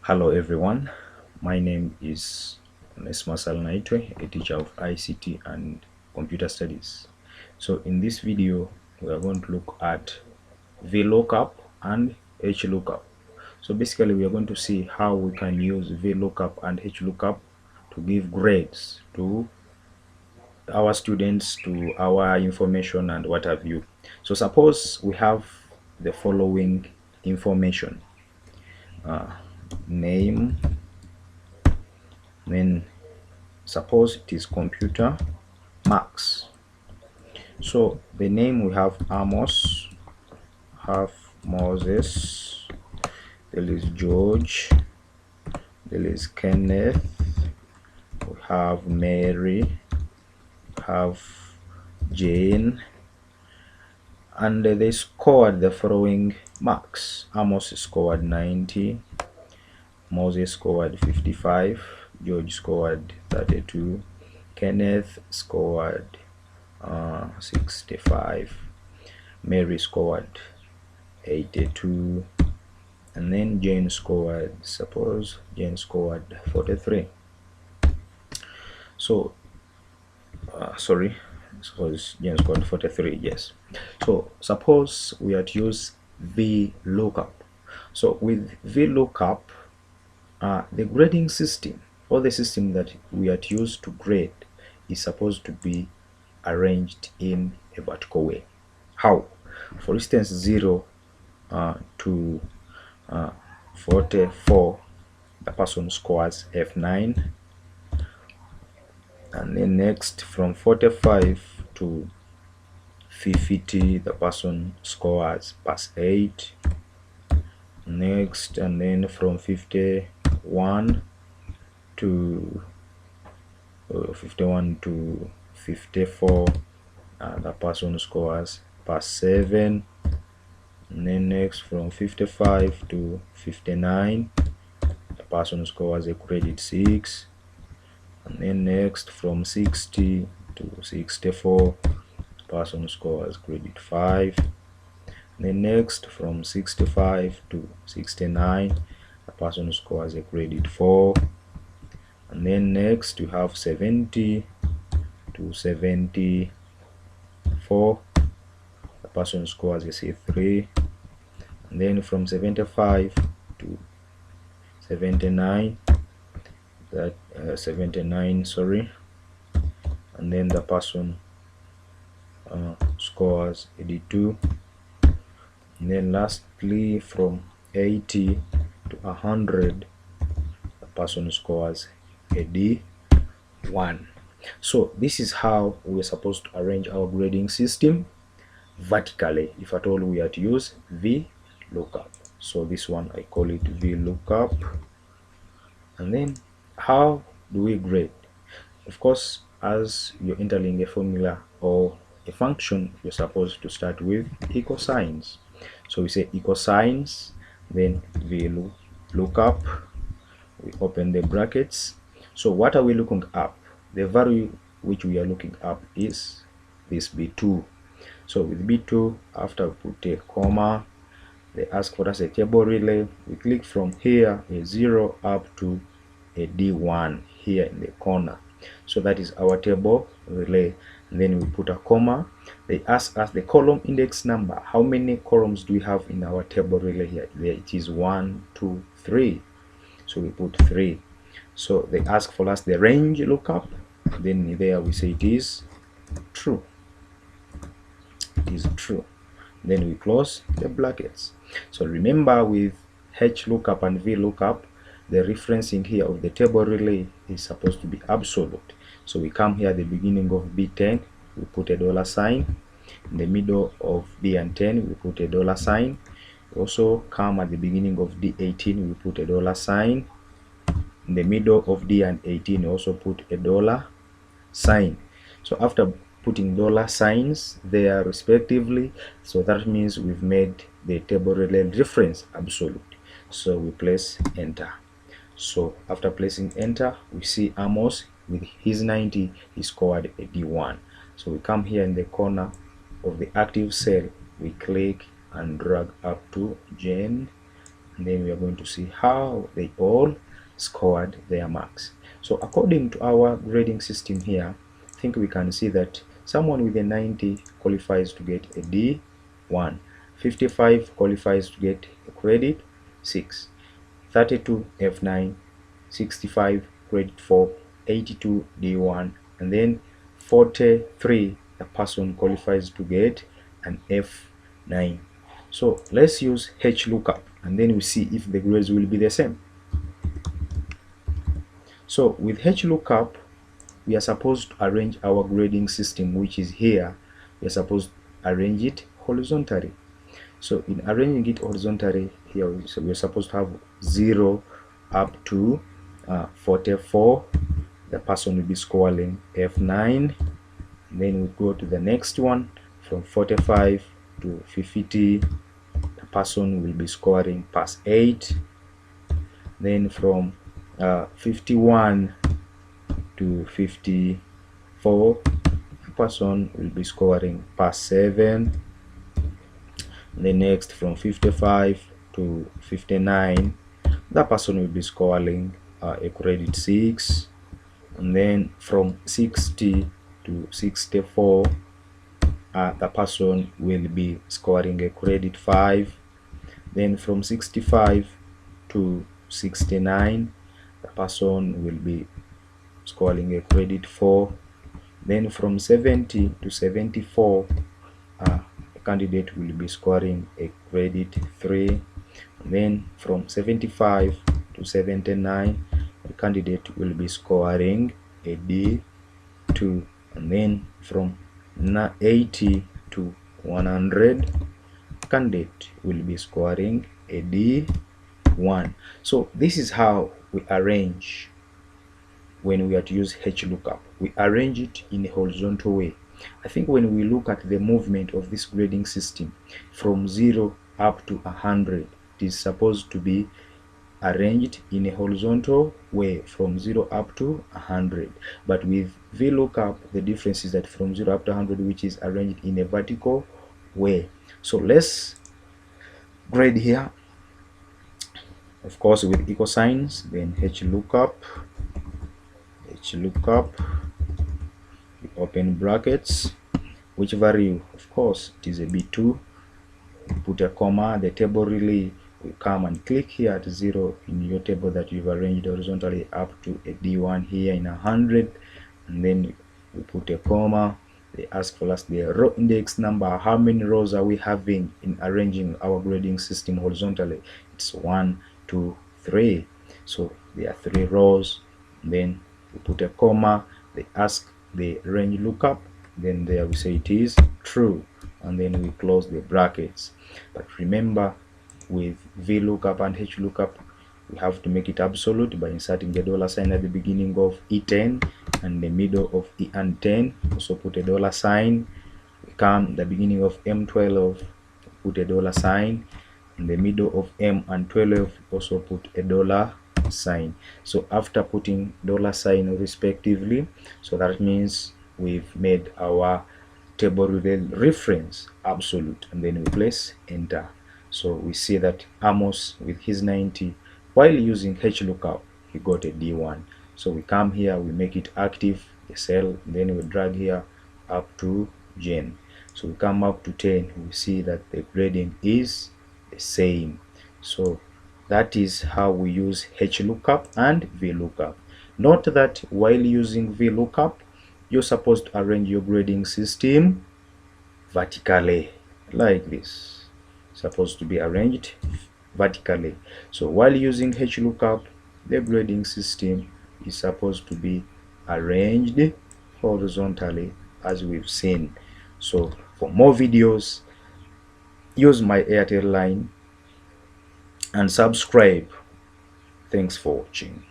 Hello everyone, my name is Naitwe, a teacher of ICT and Computer Studies. So in this video, we are going to look at VLOOKUP and HLOOKUP. So basically, we are going to see how we can use VLOOKUP and HLOOKUP to give grades to our students, to our information and what have you. So suppose we have the following information. Name, then suppose it is computer marks. So the name, we have Amos, have Moses, there is George, there is Kenneth, we have Mary, we have Jane, and they scored the following marks. Amos scored 90, Moses scored 55, George scored 32, Kenneth scored 65, Mary scored 82, and then Jane scored, suppose Jane scored 43. So sorry, suppose Jane scored 43, yes. So suppose we are to use VLOOKUP. So with VLOOKUP, the grading system, or the system that we are to use to grade, is supposed to be arranged in a vertical way. How? For instance, 0 to 44, the person scores F9, and then next from 45 to 50, the person scores pass 8. Next, and then from 51 to 54, the person scores pass 7. And then next from 55 to 59, the person scores a credit 6. And then next from 60 to 64, the person scores credit 5. And then next from 65 to 69, the person scores a credit 4. And then next you have 70 to 74, the person scores a C3. And then from 75 to 79, that 79, sorry, and then the person scores 82. And then lastly from 80 to 100, the person scores a D1. So this is how we're supposed to arrange our grading system vertically, if at all we are to use VLOOKUP. So this one, I call it VLOOKUP. And then how do we grade? Of course, as you're entering a formula or a function, you're supposed to start with equal signs. So we say equal signs, then VLOOKUP, we open the brackets. So what are we looking up? The value which we are looking up is this B2. So with B2, after we put a comma, they ask for us a table relay. We click from here a 0 up to a D1 here in the corner. So that is our table relay. And then we put a comma. They ask us the column index number. How many columns do we have in our table relay here? There it is 1, 2, 3. So we put 3. So they ask for us the range lookup. Then there we say it is true. It is true. Then we close the brackets. So remember, with HLOOKUP and VLOOKUP, the referencing here of the table relay is supposed to be absolute. So we come here at the beginning of B10, we put a $sign. In the middle of B and 10, we put a $sign. We also come at the beginning of D18, we put a $sign. In the middle of D and 18, we also put a $sign. So after putting $signs there respectively, so that means we've made the table relay reference absolute. So we place enter. So after placing enter, we see Amos with his 90, he scored a D1. So we come here in the corner of the active cell, we click and drag up to Jane, and then we are going to see how they all scored their marks. So according to our grading system here, I think we can see that someone with a 90 qualifies to get a D1, 55 qualifies to get a credit 6, 32 F9, 65 credit 4, 82 D1, and then 43 a person qualifies to get an F9. So let's use HLOOKUP and then we see if the grades will be the same. So with HLOOKUP, we are supposed to arrange our grading system, which is here. We are supposed to arrange it horizontally. So in arranging it horizontally here, we are supposed to have 0 up to 44. The person will be scoring F9. Then we go to the next one from 45 to 50. The person will be scoring pass 8. Then from 51 to 54, the person will be scoring pass 7. The next from 55 to 59, the person will be scoring a credit 6. And then from 60 to 64, the person will be scoring a credit 5. Then from 65 to 69, the person will be scoring a credit 4. Then from 70 to 74, the candidate will be scoring a credit 3. And then from 75 to 79, the candidate will be scoring a D2. And then from 80 to 100, candidate will be scoring a D1. So this is how we arrange when we are to use HLOOKUP. We arrange it in a horizontal way. I think when we look at the movement of this grading system from 0 up to 100, it is supposed to be arranged in a horizontal way from 0 up to 100. But with VLOOKUP, the difference is that from 0 up to 100, which is arranged in a vertical way. So let's grade here, of course with equal signs, then HLOOKUP, we open brackets, which value, of course it is a B2, we put a comma, the table really will come and click here at 0 in your table that you've arranged horizontally up to a D1 here in 100, and then we put a comma. They ask for us the row index number. How many rows are we having in arranging our grading system horizontally? It's 1, 2, 3. So there are 3 rows. Then we put a comma. They ask the range lookup. Then there we say it is true, and then we close the brackets. But remember, with VLOOKUP and HLOOKUP, we have to make it absolute by inserting the $sign at the beginning of E10 and the middle of E and 10. Also put a $sign. We come the beginning of M12, put a $sign. In the middle of M and 12, also put a $sign. So after putting $sign respectively, so that means we've made our table reference absolute, and then we place enter. So we see that Amos with his 90, while using HLOOKUP, he got a D1. So we come here, we make it active, the cell, then we drag here up to Jen. So we come up to 10, we see that the grading is the same. So that is how we use HLOOKUP and VLOOKUP. Note that while using VLOOKUP, you're supposed to arrange your grading system vertically, like this. Supposed to be arranged vertically. So while using HLOOKUP, the grading system is supposed to be arranged horizontally, as we've seen. So for more videos, use my Airtel line and subscribe. Thanks for watching.